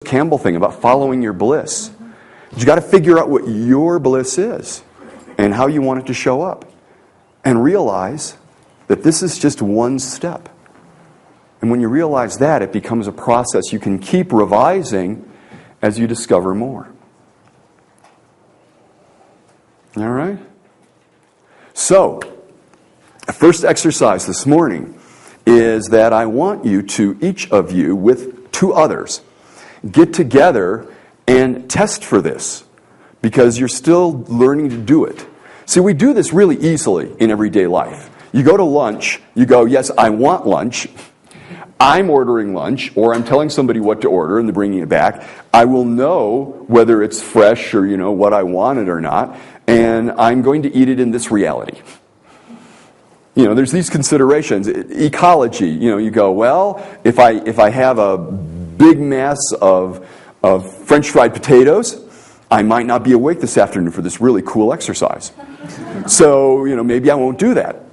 Campbell thing about following your bliss. You got to figure out what your bliss is and how you want it to show up. And realize that this is just one step. And when you realize that, it becomes a process you can keep revising as you discover more. All right? So, the first exercise this morning is that I want you to, each of you, with two others, get together and test for this, because you're still learning to do it. See, we do this really easily in everyday life. You go to lunch, you go, yes, I want lunch. I'm ordering lunch, or I'm telling somebody what to order and they're bringing it back. I will know whether it's fresh or, what I wanted or not, and I'm going to eat it in this reality. There's these considerations. Ecology, you go, well, if I have a big mass of French fried potatoes, I might not be awake this afternoon for this really cool exercise. So, maybe I won't do that.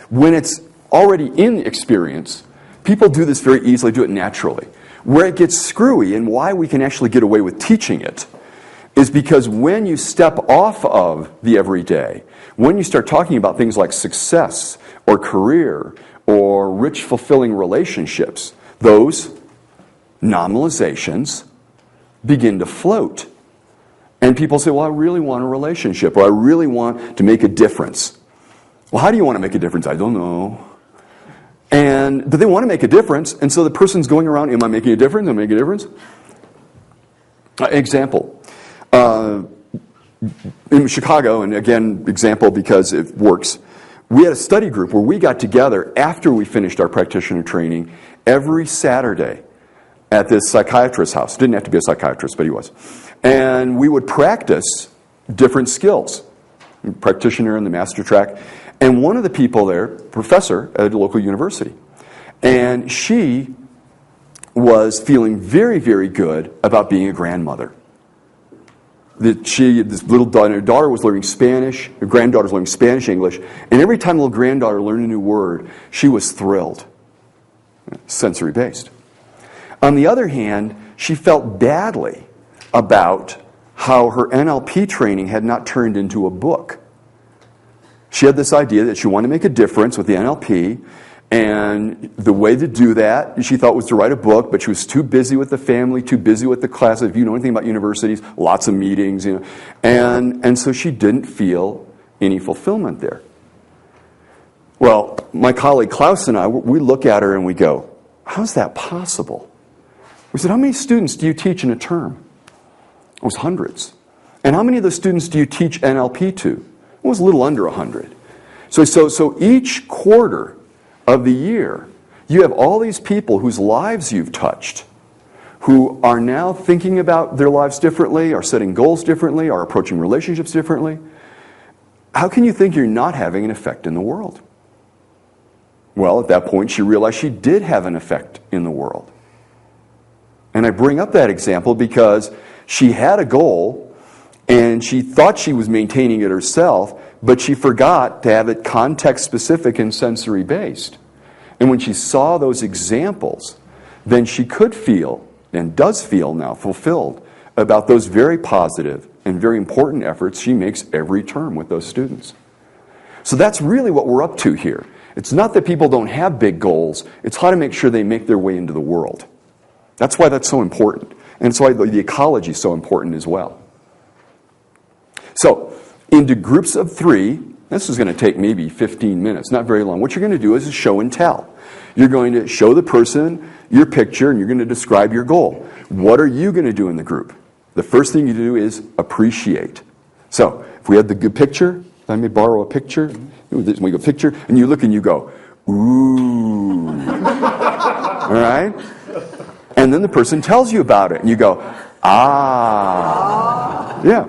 When it's already in experience, people do this very easily, do it naturally. Where it gets screwy and why we can actually get away with teaching it is because when you step off of the everyday, when you start talking about things like success or career or rich, fulfilling relationships, those nominalizations begin to float. And people say, well, I really want a relationship, or I really want to make a difference. Well, how do you want to make a difference? I don't know. But they want to make a difference, and so the person's going around, am I making a difference? Am I making a difference? Example. In Chicago, and again, example because it works, we had a study group where we got together after we finished our practitioner training every Saturday at this psychiatrist's house. Didn't have to be a psychiatrist, but he was. And we would practice different skills. Practitioner in the master track. And one of the people there, professor at a local university, and she was feeling very, very good about being a grandmother. This little daughter, her daughter was learning Spanish, her granddaughter was learning Spanish, English, and every time the little granddaughter learned a new word, she was thrilled. Sensory-based. On the other hand, she felt badly about how her NLP training had not turned into a book. She had this idea that she wanted to make a difference with the NLP, and the way to do that, she thought, was to write a book, but she was too busy with the family, too busy with the classes. If you know anything about universities, lots of meetings, and so she didn't feel any fulfillment there. Well, my colleague Klaus and I, we look at her and we go, how's that possible? We said, how many students do you teach in a term? It was hundreds. And how many of those students do you teach NLP to? It was a little under 100. So each quarter of the year, you have all these people whose lives you've touched, who are now thinking about their lives differently, are setting goals differently, are approaching relationships differently. How can you think you're not having an effect in the world? Well, at that point, she realized she did have an effect in the world. And I bring up that example because she had a goal, and she thought she was maintaining it herself, but she forgot to have it context-specific and sensory-based. And when she saw those examples, then she could feel, and does feel now, fulfilled about those very positive and very important efforts she makes every term with those students. So that's really what we're up to here. It's not that people don't have big goals, it's how to make sure they make their way into the world. That's why that's so important. And that's why the ecology is so important as well. So, into groups of 3, this is going to take maybe 15 minutes, not very long. What you're going to do is show and tell. You're going to show the person your picture, and you're going to describe your goal. What are you going to do in the group? The first thing you do is appreciate. So, if we had the good picture, I may borrow a picture. We go picture, and you look and you go, ooh. All right? And then the person tells you about it, and you go, ah. Yeah.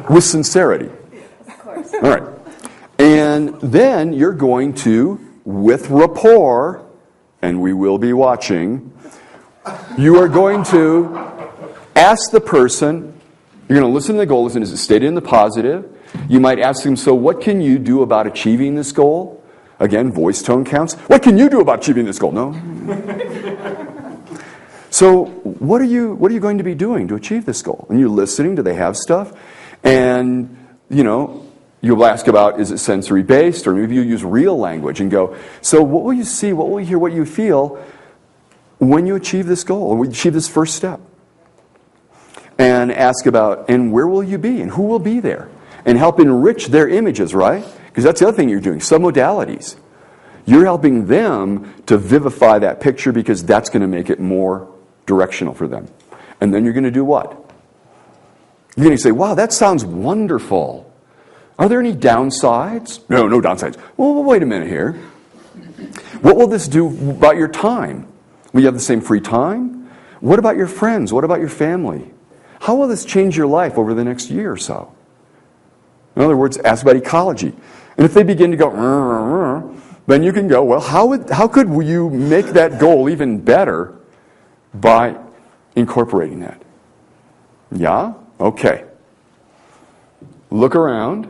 With sincerity. Of course. All right. And then you're going to, with rapport, and we will be watching, you are going to ask the person, you're going to listen to the goal, listen, is it stated in the positive? You might ask them, so what can you do about achieving this goal? Again, voice tone counts. What can you do about achieving this goal? No. So what are you going to be doing to achieve this goal? And you're listening. Do they have stuff? And, you'll ask about, is it sensory-based? Or maybe you use real language and go, so what will you see, what will you hear, what you feel when you achieve this goal, or when you achieve this first step? And ask about, and where will you be, and who will be there? And help enrich their images, right? Because that's the other thing you're doing, submodalities. You're helping them to vivify that picture because that's going to make it more directional for them. And then you're going to do what? You're going to say, wow, that sounds wonderful. Are there any downsides? No downsides. Well, wait a minute here. What will this do about your time? Will you have the same free time? What about your friends? What about your family? How will this change your life over the next year or so? In other words, ask about ecology. And if they begin to go, then you can go, well, how could you make that goal even better by incorporating that? Yeah? Okay. Look around.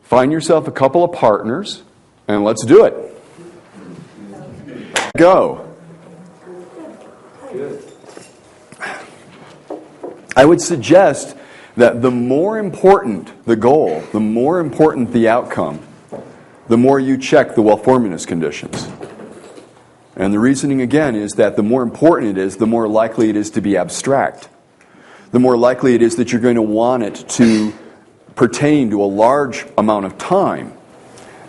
Find yourself a couple of partners, and let's do it. Go. I would suggest that the more important the goal, the more important the outcome, the more you check the well-formunist conditions. And the reasoning, again, is that the more important it is, the more likely it is to be abstract. The more likely it is that you're going to want it to pertain to a large amount of time.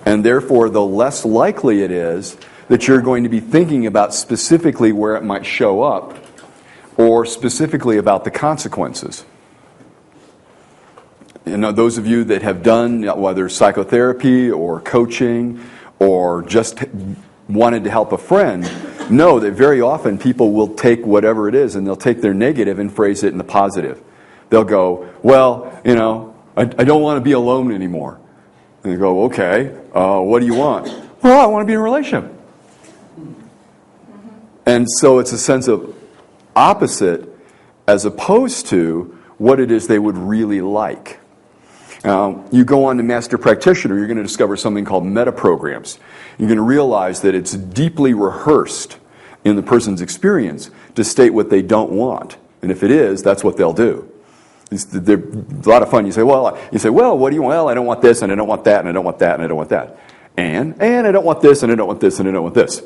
And therefore, the less likely it is that you're going to be thinking about specifically where it might show up, or specifically about the consequences. Those of you that have done, whether psychotherapy or coaching or just wanted to help a friend, know that very often people will take whatever it is and they'll take their negative and phrase it in the positive. They'll go, well, I don't want to be alone anymore. And they go, okay, what do you want? Well, I want to be in a relationship. And so it's a sense of opposite as opposed to what it is they would really like. You go on to Master Practitioner, you're going to discover something called meta-programs. You're going to realize that it's deeply rehearsed in the person's experience to state what they don't want. And if it is, that's what they'll do. They're a lot of fun. You say, well, what do you want? Well, I don't want this, and I don't want that, and I don't want that, and I don't want that. And I don't want this, and I don't want this, and I don't want this.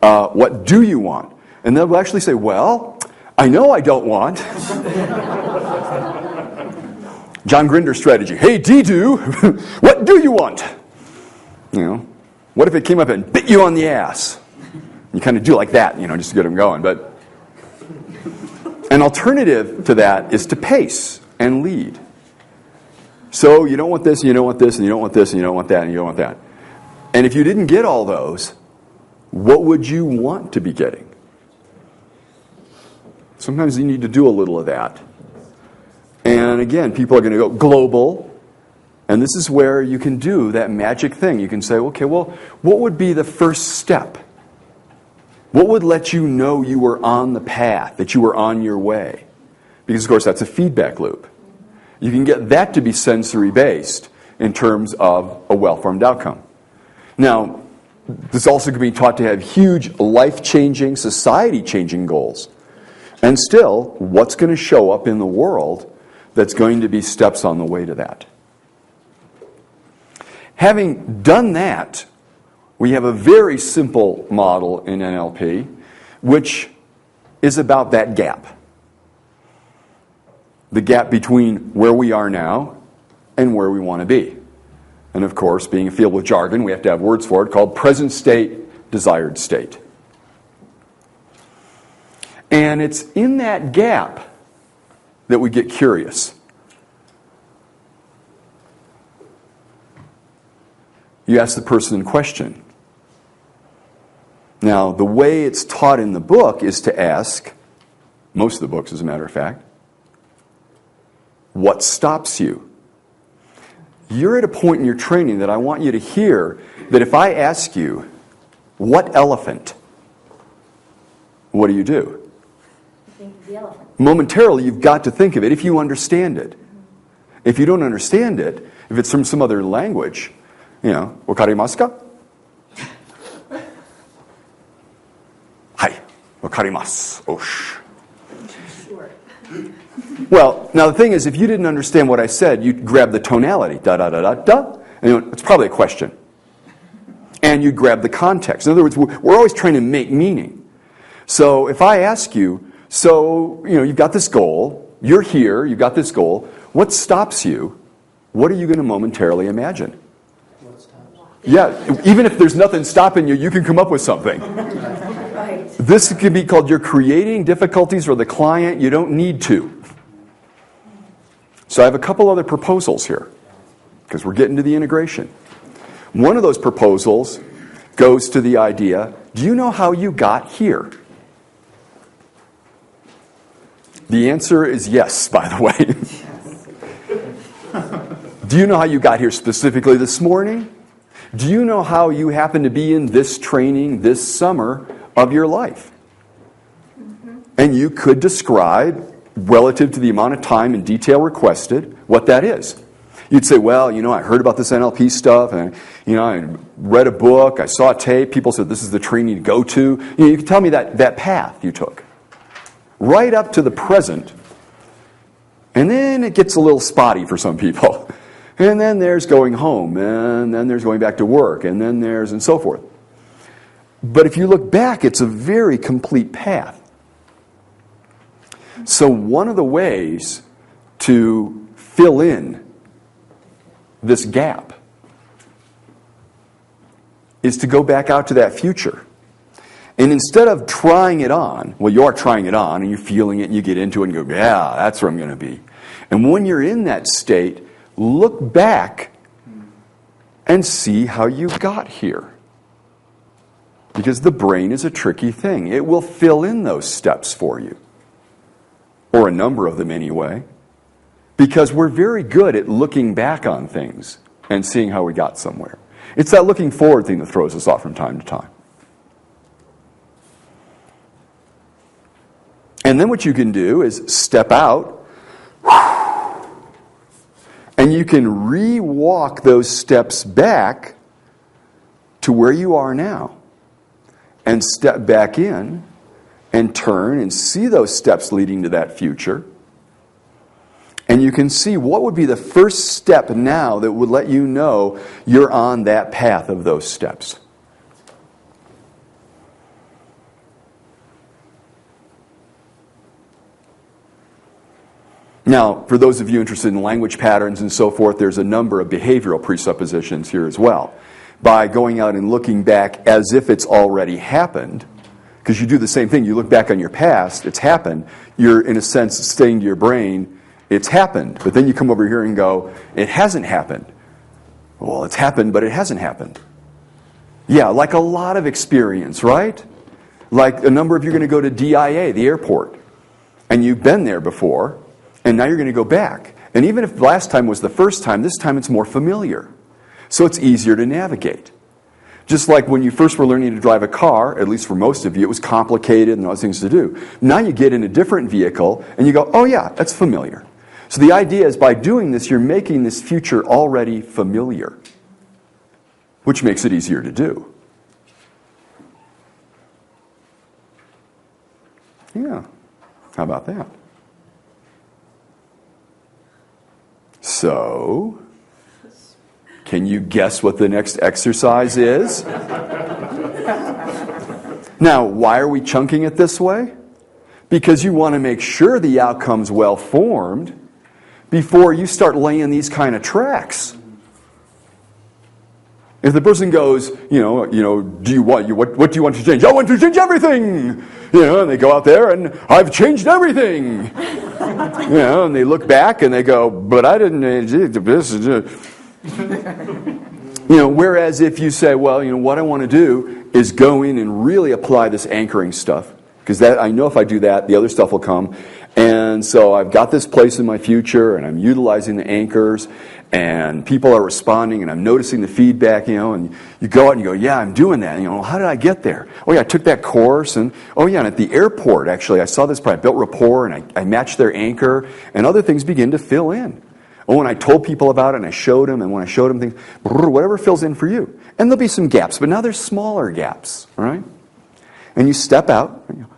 What do you want? And they'll actually say, well, I know I don't want. John Grinder's strategy. Hey, Didu, what do you want? What if it came up and bit you on the ass? You kind of do like that, just to get them going. But an alternative to that is to pace and lead. So you don't want this, and you don't want this, and you don't want this, and you don't want that, and you don't want that. And if you didn't get all those, what would you want to be getting? Sometimes you need to do a little of that. And again, people are going to go global. And this is where you can do that magic thing. You can say, okay, well, what would be the first step? What would let you know you were on the path, that you were on your way? Because, of course, that's a feedback loop. You can get that to be sensory-based in terms of a well-formed outcome. Now, this also can be taught to have huge life-changing, society-changing goals. And still, what's going to show up in the world that's going to be steps on the way to that? Having done that, we have a very simple model in NLP, which is about that gap. The gap between where we are now and where we want to be. And of course, being a field with jargon, we have to have words for it, called present state, desired state. And it's in that gap that we get curious. You ask the person in question. Now, the way it's taught in the book is to ask, most of the books as a matter of fact, what stops you? You're at a point in your training that I want you to hear that if I ask you, what elephant? What do you do? Think of the elephant. Momentarily, you've got to think of it if you understand it. If you don't understand it, if it's from some other language, wakarimasu ka? Hai, wakarimasu. Osh. over. Well, now the thing is, if you didn't understand what I said, you'd grab the tonality, da-da-da-da-da, and you went, it's probably a question. And you'd grab the context. In other words, we're always trying to make meaning. So if I ask you, so, you've got this goal, you're here, you've got this goal, what stops you? What are you going to momentarily imagine? What stops? Yeah, even if there's nothing stopping you, you can come up with something. Right. This could be called you're creating difficulties for the client. You don't need to. So I have a couple other proposals here because we're getting to the integration. One of those proposals goes to the idea, do you know how you got here? The answer is yes, by the way. Do you know how you got here specifically this morning? Do you know how you happen to be in this training this summer of your life? And you could describe, relative to the amount of time and detail requested, what that is. You'd say, well, I heard about this NLP stuff, and I read a book, I saw a tape, people said this is the training to go to. You can tell me that path you took. Right up to the present. And then it gets a little spotty for some people. And then there's going home, and then there's going back to work, and then there's and so forth. But if you look back, it's a very complete path. So one of the ways to fill in this gap is to go back out to that future. And instead of trying it on, well, you are trying it on, and you're feeling it, and you get into it, and you go, yeah, that's where I'm going to be. And when you're in that state, look back and see how you got here. Because the brain is a tricky thing. It will fill in those steps for you. Or a number of them anyway. Because we're very good at looking back on things and seeing how we got somewhere. It's that looking forward thing that throws us off from time to time. And then what you can do is step out, and you can re-walk those steps back to where you are now. And step back in and turn and see those steps leading to that future. And you can see what would be the first step now that would let you know you're on that path of those steps. Now, for those of you interested in language patterns and so forth, there's a number of behavioral presuppositions here as well. By going out and looking back as if it's already happened, because you do the same thing, you look back on your past, it's happened, you're in a sense saying to your brain, it's happened. But then you come over here and go, it hasn't happened. Well, it's happened, but it hasn't happened. Yeah, like a lot of experience, right? Like a number of you are going to go to DIA, the airport, and you've been there before, and now you're going to go back. And even if last time was the first time, this time it's more familiar. So it's easier to navigate. Just like when you first were learning to drive a car, at least for most of you, it was complicated and other things to do. Now you get in a different vehicle and you go, oh yeah, that's familiar. So the idea is by doing this, you're making this future already familiar, which makes it easier to do. Yeah, how about that? So, can you guess what the next exercise is? Now, why are we chunking it this way? Because you want to make sure the outcome's well formed before you start laying these kind of tracks. If the person goes, what do you want to change? I want to change everything. And they go out there and I've changed everything. And they look back and they go, but I didn't. Whereas if you say, well, what I want to do is go in and really apply this anchoring stuff, because that I know if I do that, the other stuff will come. And so I've got this place in my future, and I'm utilizing the anchors, and people are responding, and I'm noticing the feedback, and you go out and you go, yeah, I'm doing that. How did I get there? Oh, yeah, I took that course, and and at the airport, actually, I saw this, I built rapport, and I matched their anchor, and other things begin to fill in. Oh, and I told people about it, and I showed them, and when I showed them things, whatever fills in for you. And there'll be some gaps, but now there's smaller gaps, all right? And you step out, and you go,